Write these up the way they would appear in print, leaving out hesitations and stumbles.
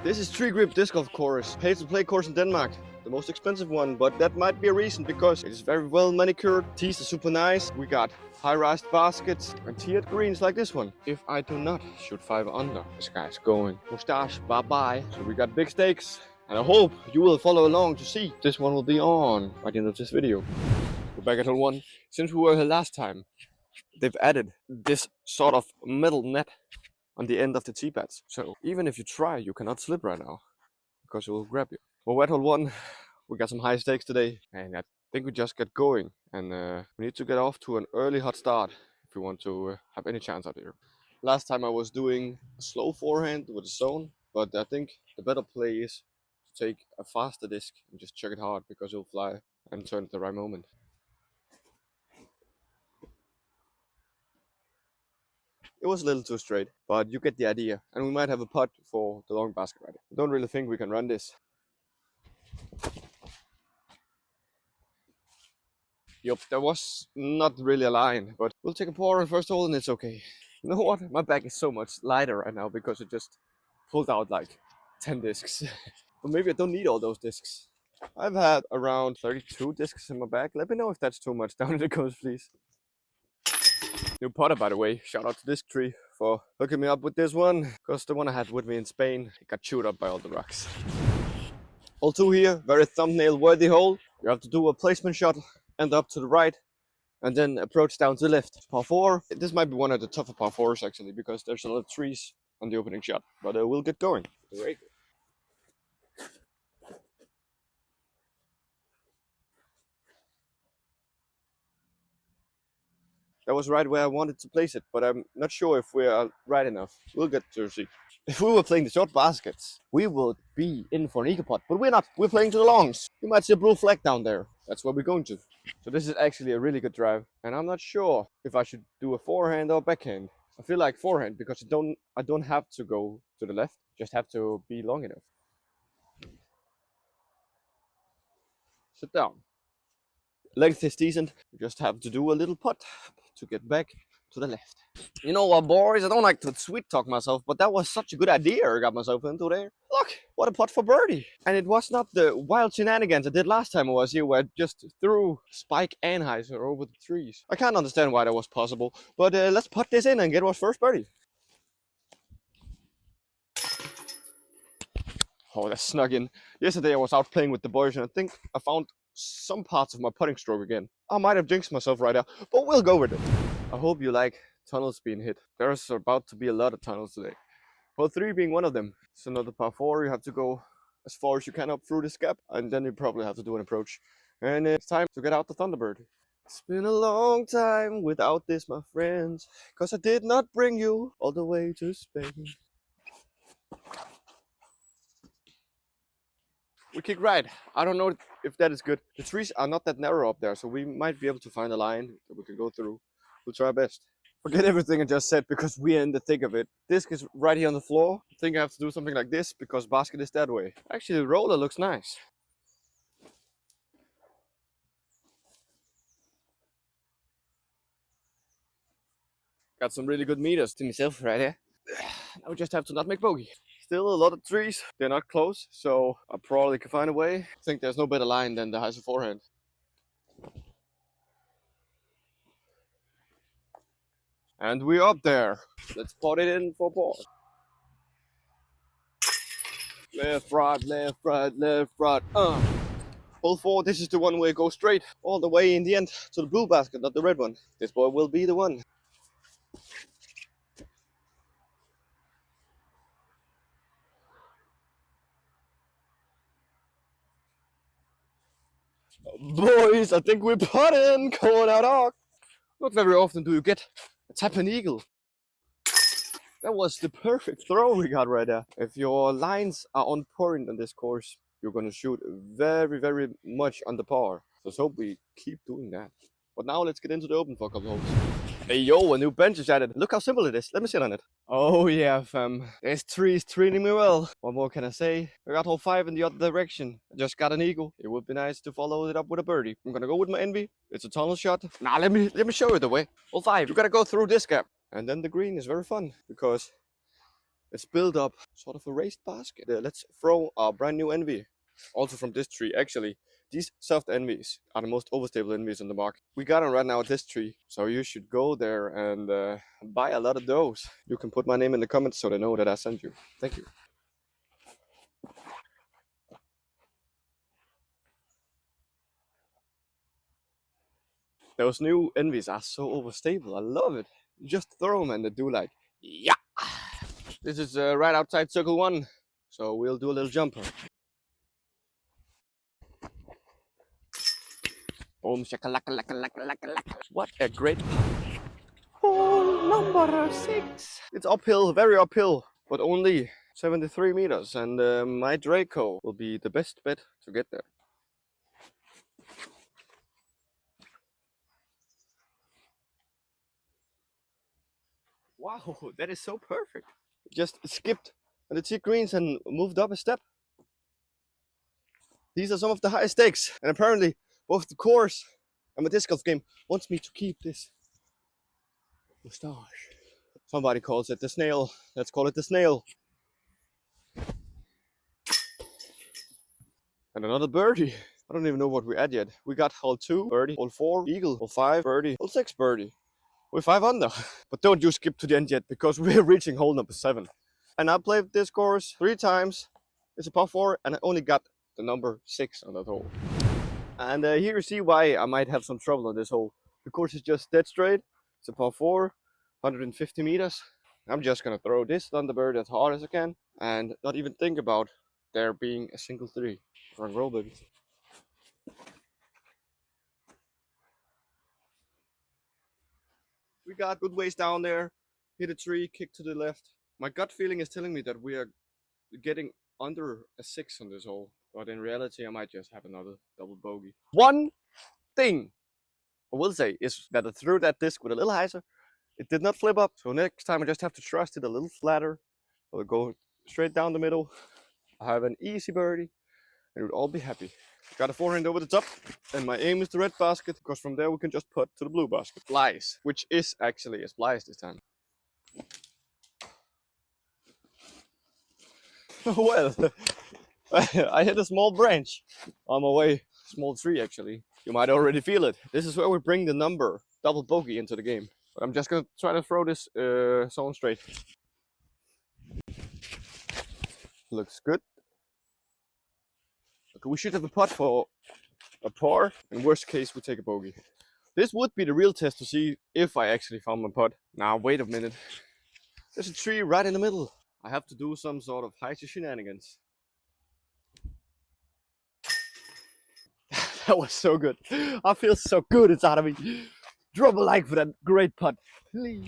This is tree grip disc golf course, pay-to-play course in Denmark. The most expensive one, but that might be a reason because it is very well manicured. Tees are super nice. We got high-rise baskets and tiered greens like this one. If I do not shoot 5 under, this guy's going mustache bye-bye. So we got big stakes, and I hope you will follow along to see. This one will be on by the end of this video. We're back at hole 1. Since we were here last time, they've added this sort of metal net on the end of the tee pads. So even if you try, you cannot slip right now because it will grab you. Well, we're at hole 1. We got some high stakes today, and I think we just get going. And we need to get off to an early hot start if we want to have any chance out here. Last time I was doing a slow forehand with a zone, but I think the better play is to take a faster disc and just check it hard because it'll fly and turn at the right moment. It was a little too straight, but you get the idea. And we might have a putt for the long basket right. I don't really think we can run this. Yup, there was not really a line, but we'll take a pour on first hole and it's okay. You know what? My bag is so much lighter right now because it just pulled out like 10 discs. But maybe I don't need all those discs. I've had around 32 discs in my bag. Let me know if that's too much down in the comments, please. New putter, by the way. Shout out to Disc Tree for hooking me up with this one, because the one I had with me in Spain, it got chewed up by all the rocks. Hole 2 here, very thumbnail worthy hole. You have to do a placement shot, end up to the right, and then approach down to the left. Par 4. This might be one of the tougher par 4s actually, because there's a lot of trees on the opening shot. But we'll get going. Great. That was right where I wanted to place it, but I'm not sure if we're right enough. We'll get to see. If we were playing the short baskets, we would be in for an eagle putt, but we're not. We're playing to the longs. You might see a blue flag down there. That's where we're going to. So this is actually a really good drive, and I'm not sure if I should do a forehand or backhand. I feel like forehand because I don't have to go to the left, just have to be long enough. Sit down. Length is decent. You just have to do a little putt to get back to the left. You know what, boys? I don't like to sweet talk myself, but that was such a good idea I got myself into there. Look, what a putt for birdie. And it was not the wild shenanigans I did last time I was here, where I just threw Spike Anheuser over the trees. I can't understand why that was possible, but let's putt this in and get our first birdie. Oh, that's snug in. Yesterday I was out playing with the boys, and I think I found some parts of my putting stroke again. I might have jinxed myself right now, but we'll go with it. I hope you like tunnels being hit. There's about to be a lot of tunnels today. Hole 3 being one of them. It's another par 4. You have to go as far as you can up through this gap, and then you probably have to do an approach. And it's time to get out the Thunderbird. It's been a long time without this, my friends, cause I did not bring you all the way to Spain. We kick right. I don't know if that is good. The trees are not that narrow up there, so we might be able to find a line that we can go through. We'll try our best. Forget everything I just said because we're in the thick of it. Disc is right here on the floor. I think I have to do something like this because basket is that way. Actually, the roller looks nice. Got some really good meters to myself right here. Now we just have to not make bogey. Still a lot of trees. They're not close, so I probably can find a way. I think there's no better line than the Heiser forehand. And we're up there. Let's put it in for par. Left, right, left, right, left, right. Hole 4, this is the one where it goes straight all the way in the end to the blue basket, not the red one. This boy will be the one. Boys, I think we're putting. Going out arc. Not very often do you get a tap and eagle. That was the perfect throw we got right there. If your lines are on point on this course, you're going to shoot very, very much under par. So let's hope we keep doing that. But now let's get into the open for a couple holes. Hey yo, a new bench is added. Look how simple it is. Let me sit on it. Oh yeah, fam. This tree is treating me well. What more can I say? I got hole 5 in the other direction. I just got an eagle. It would be nice to follow it up with a birdie. I'm gonna go with my envy. It's a tunnel shot. Nah, let me show you the way. Hole 5. You gotta go through this gap. And then the green is very fun because Let's build up sort of a raised basket. Let's throw our brand new envy. Also from this tree, actually. These soft envies are the most overstable envies on the market. We got them right now at this tree, so you should go there and buy a lot of those. You can put my name in the comments so they know that I sent you. Thank you. Those new envies are so overstable. I love it. You just throw them and they do like, yeah. This is right outside circle 1, so we'll do a little jumper. Boom, shakalaka, laka, laka, laka, laka. What a great hole number 6. It's uphill, very uphill, but only 73 meters, and my Draco will be the best bet to get there. Wow, that is so perfect. Just skipped the tee greens and moved up a step. These are some of the highest stakes, and apparently both the course and my disc golf game wants me to keep this moustache. Somebody calls it the snail. Let's call it the snail. And another birdie. I don't even know what we're at yet. We got hole 2, birdie, hole 4, eagle, hole 5, birdie, hole 6, birdie. We're 5 under. But don't you skip to the end yet, because we're reaching hole number 7. And I played this course 3 times. It's a par 4, and I only got the number 6 on that hole. And here you see why I might have some trouble on this hole. The course is just dead straight. It's a par 4, 150 meters. I'm just gonna throw this Thunderbird as hard as I can and not even think about there being a single 3. Rock and roll, baby. We got good ways down there. Hit a tree, kick to the left. My gut feeling is telling me that we are getting under a 6 on this hole. But in reality, I might just have another double bogey. One thing I will say is that I threw that disc with a little hyzer. It did not flip up. So next time I just have to trust it a little flatter. I'll go straight down the middle. I have an easy birdie. And we'll all be happy. Got a forehand over the top, and my aim is the red basket, because from there we can just putt to the blue basket. Splice, which is actually a splice this time. Well, I hit a small branch on my way. Small tree, actually. You might already feel it. This is where we bring the number double bogey into the game. But I'm just gonna try to throw this zone straight. Looks good. Okay, we should have a putt for a par. In worst case, we take a bogey. This would be the real test to see if I actually found my putt. Now, wait a minute. There's a tree right in the middle. I have to do some sort of high shenanigans. That was so good. I feel so good inside of me. Drop a like for that great putt, please.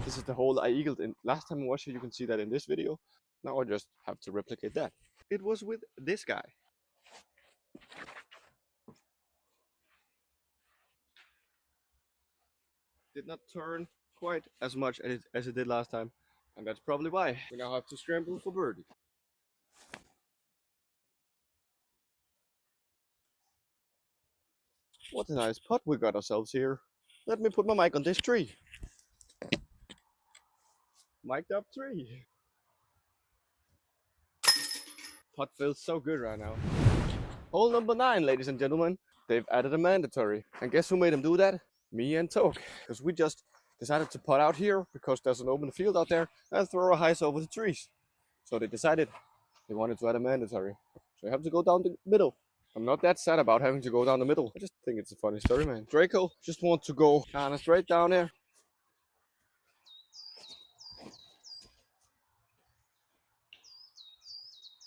This is the hole I eagled in. Last time I watched it, you can see that in this video. Now I just have to replicate that. It was with this guy. Did not turn quite as much as it did last time. And that's probably why we now have to scramble for birdie. What a nice putt we got ourselves here. Let me put my mic on this tree. Mic'd up tree. Putt feels so good right now. Hole number 9, ladies and gentlemen. They've added a mandatory. And guess who made them do that? Me and Toke. Because we just decided to putt out here because there's an open field out there and throw a hyzer over the trees. So they decided they wanted to add a mandatory. So you have to go down the middle. I'm not that sad about having to go down the middle. I just think it's a funny story, man. Draco just wants to go kind of straight down there.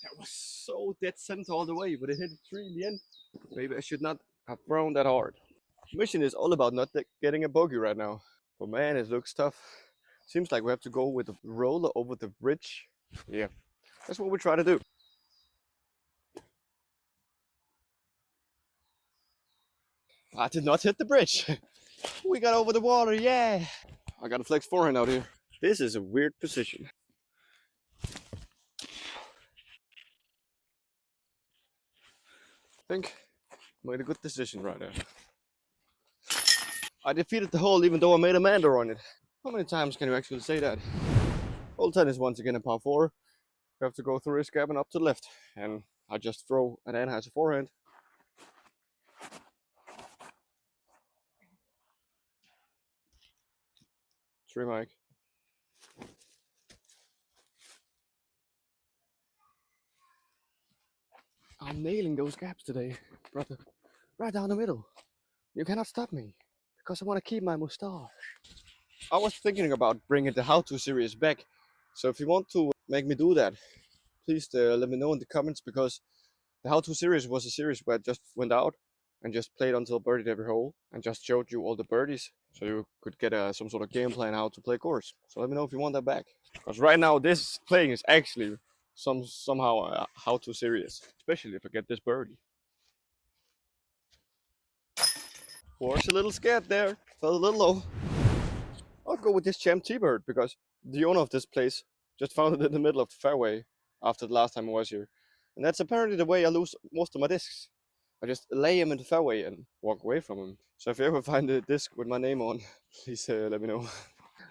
That was so dead center all the way, but it hit a tree in the end. Maybe I should not have thrown that hard. Mission is all about not getting a bogey right now. But man, it looks tough. Seems like we have to go with a roller over the bridge. Yeah, that's what we try to do. I did not hit the bridge. We got over the water, yeah. I got a flex forehand out here. This is a weird position. I think I made a good decision right there. I defeated the hole even though I made a mander on it. How many times can you actually say that? Hole 10 is once again a par 4. You have to go through this gap and up to the left. And I just throw an Anheuser forehand. Tree mic. I'm nailing those gaps today, brother. Right down the middle. You cannot stop me, because I want to keep my mustache. I was thinking about bringing the how-to series back. So if you want to make me do that, please let me know in the comments, because the how-to series was a series where I just went out and just played until birdied every hole and just showed you all the birdies, so you could get some sort of game plan how to play course. So let me know if you want that back, because right now this playing is actually somehow how-to series, especially if I get this birdie. Was a little scared there, felt a little low. I'll go with this Champ T-Bird, because the owner of this place just found it in the middle of the fairway after the last time I was here. And that's apparently the way I lose most of my discs. I just lay him in the fairway and walk away from him. So if you ever find a disc with my name on, please let me know.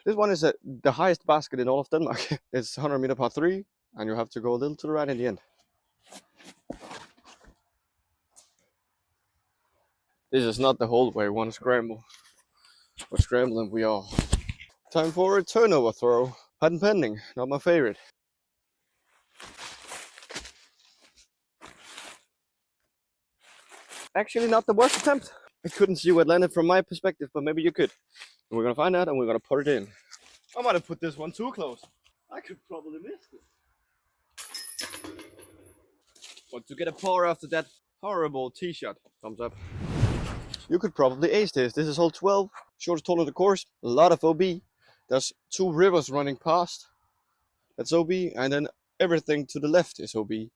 This one is the highest basket in all of Denmark. It's 100 meter par 3, and you have to go a little to the right in the end. This is not the hole where you want to scramble. But scrambling we are. Time for a turnover throw. Patent pending, not my favorite. Actually not the worst attempt. I couldn't see where it landed from my perspective, but maybe you could. And we're gonna find out and we're gonna put it in. I might have put this one too close. I could probably miss it. But to get a par after that horrible tee shot, thumbs up. You could probably ace this. This is hole 12, shortest hole of the course. A lot of OB. There's 2 rivers running past. That's OB, and then everything to the left is OB.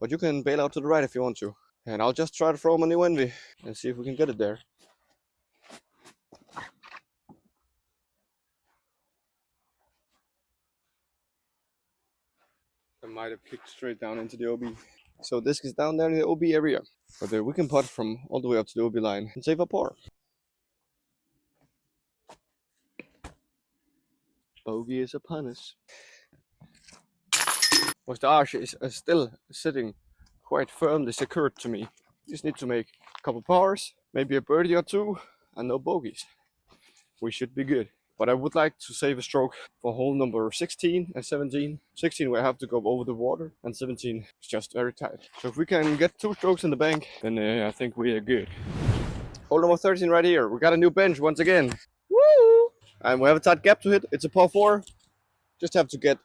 But you can bail out to the right if you want to. And I'll just try to throw my new Envy and see if we can get it there. I might have kicked straight down into the OB. So disc is down there in the OB area. But we can putt from all the way up to the OB line and save a par. Bogey is upon us. Mustache is still sitting quite firmly secured to me. Just need to make a couple pars, maybe a birdie or 2, and no bogeys. We should be good. But I would like to save a stroke for hole number 16 and 17. 16 where I have to go over the water, and 17 is just very tight. So if we can get 2 strokes in the bank, then I think we are good. Hole number 13 right here. We got a new bench once again. Woo! And we have a tight gap to hit. It's a par 4. Just have to get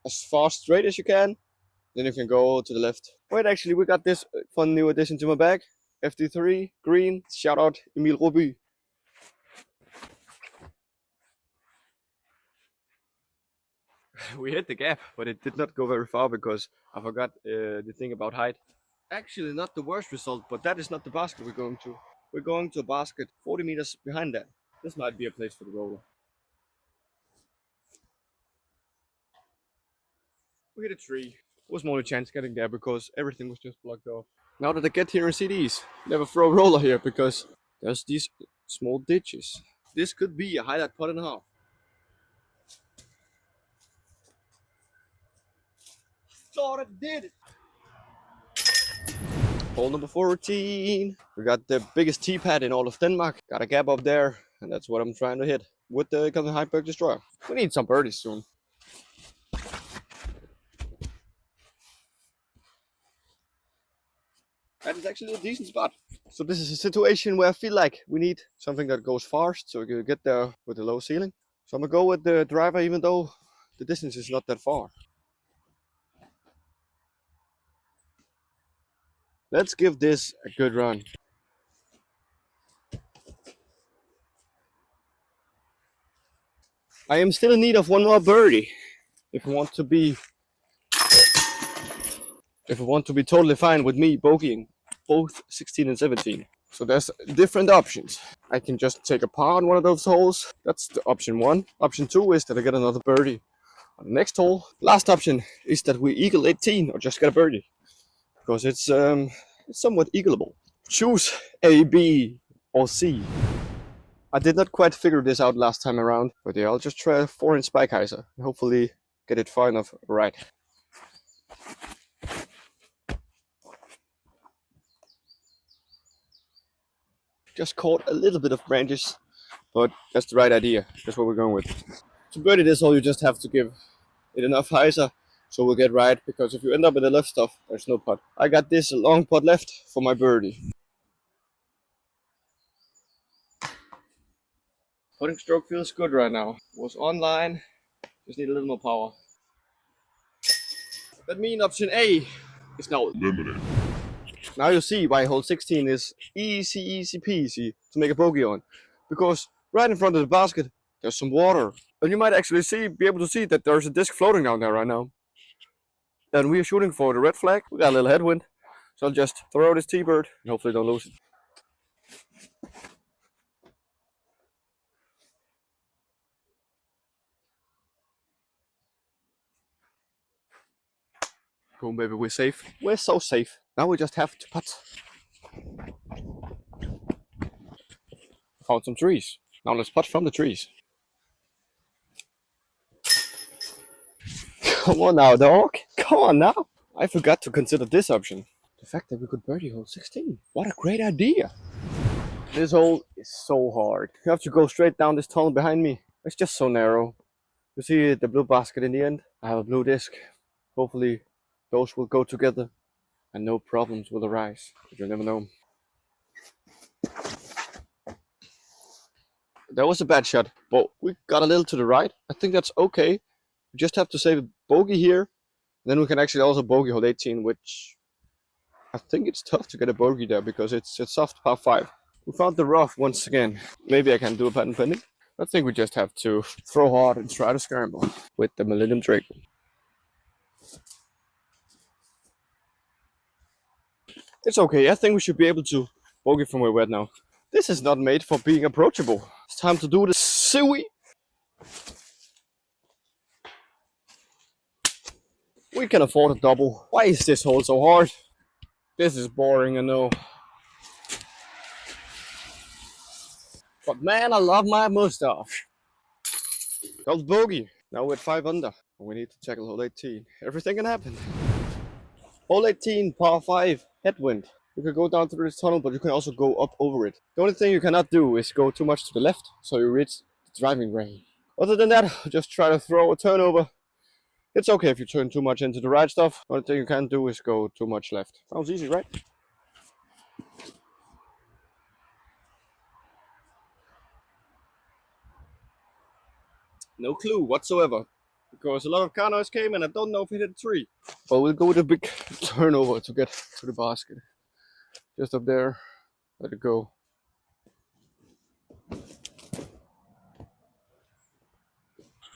as far straight as you can. Then you can go to the left. Wait, actually, we got this fun new addition to my bag. FD3 green. Shout out Emil Roby. We hit the gap, but it did not go very far because I forgot the thing about height. Actually, not the worst result, but that is not the basket we're going to. We're going to a basket 40 meters behind that. This might be a place for the roller. We hit a tree. There was more chance getting there because everything was just blocked off. Now that I get here in CDs, never throw a roller here because there's these small ditches. This could be a highlight putt and a half. Thought I did it. Hole number 14. We got the biggest tee pad in all of Denmark. Got a gap up there, and that's what I'm trying to hit with the Hyperk Destroyer. We need some birdies soon. That is actually a decent spot. So this is a situation where I feel like we need something that goes fast so we can get there with a low ceiling. So I'm gonna go with the driver even though the distance is not that far. Let's give this a good run. I am still in need of one more birdie if I want to be totally fine with me bogeying both 16 and 17. So there's different options. I can just take a par on one of those holes. That's the option 1. Option 2 is that I get another birdie on the next hole. Last option is that we eagle 18 or just get a birdie, because it's somewhat eagleable. Choose A, B, or C. I did not quite figure this out last time around, but yeah, I'll just try a 4-inch spike hyzer. Hopefully get it far enough right. Just caught a little bit of branches, but that's the right idea. That's what we're going with. To birdie this hole, you just have to give it enough hyzer so we'll get right, because if you end up with the left stuff, there's no putt. I got this long putt left for my birdie. Putting stroke feels good right now. Was online, just need a little more power. That means option A is now limited. Now you see why hole 16 is easy peasy to make a bogey on, because right in front of the basket there's some water, and you might actually be able to see that there's a disc floating down there right now. Then we are shooting for the red flag. We got a little headwind, so I'll just throw this T-bird and hopefully don't lose it. Boom, baby, we're safe. We're so safe. Now we just have to putt. Found some trees. Now let's putt from the trees. Come on now, dog. Come on now. I forgot to consider this option. The fact that we could birdie hole 16. What a great idea. This hole is so hard. You have to go straight down this tunnel behind me. It's just so narrow. You see the blue basket in the end? I have a blue disc. Hopefully those will go together and no problems will arise. But you'll never know. That was a bad shot, but we got a little to the right. I think that's okay. We just have to save a bogey here. Then we can actually also bogey hole 18, which I think it's tough to get a bogey there because it's soft par 5. We found the rough once again. Maybe I can do a patent pending. I think we just have to throw hard and try to scramble with the Millennium Drake. It's okay. I think we should be able to bogey from where we're at now. This is not made for being approachable. It's time to do the suey. We can afford a double. Why is this hole so hard? This is boring, I know. But man, I love my mustache. Double bogey. Now we're at 5 under. We need to tackle hole 18. Everything can happen. Hole 18, par 5, headwind. You can go down through this tunnel, but you can also go up over it. The only thing you cannot do is go too much to the left, so you reach the driving range. Other than that, just try to throw a turnover. It's okay if you turn too much into the right stuff. The only thing you can't do is go too much left. Sounds easy, right? No clue whatsoever, because a lot of car noise came and I don't know if it hit a tree. But we'll go with a big turnover to get to the basket. Just up there, let it go.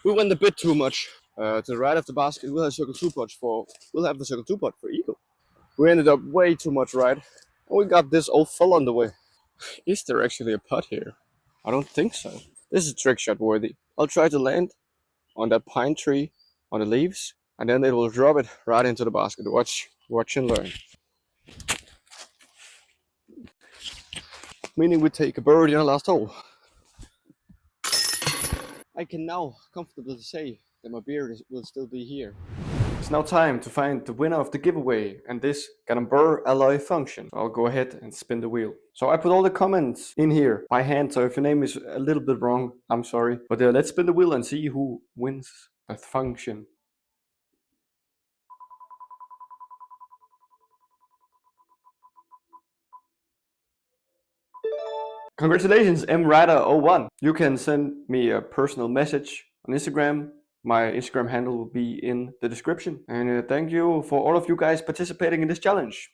We went a bit too much to the right of the basket. We'll have circle 2 putt for eagle. We ended up way too much right, and we got this old fella on the way. Is there actually a putt here? I don't think so. This is trick shot worthy. I'll try to land on that pine tree on the leaves, and then it will drop it right into the basket. Watch and learn. Meaning we take a birdie on the last hole. I can now comfortably say that my beard will still be here. It's now time to find the winner of the giveaway and this Ganamber alloy function. So I'll go ahead and spin the wheel. So I put all the comments in here by hand, so if your name is a little bit wrong, I'm sorry. But let's spin the wheel and see who wins the function. Congratulations, mrider01. You can send me a personal message on Instagram. My Instagram handle will be in the description. And thank you for all of you guys participating in this challenge.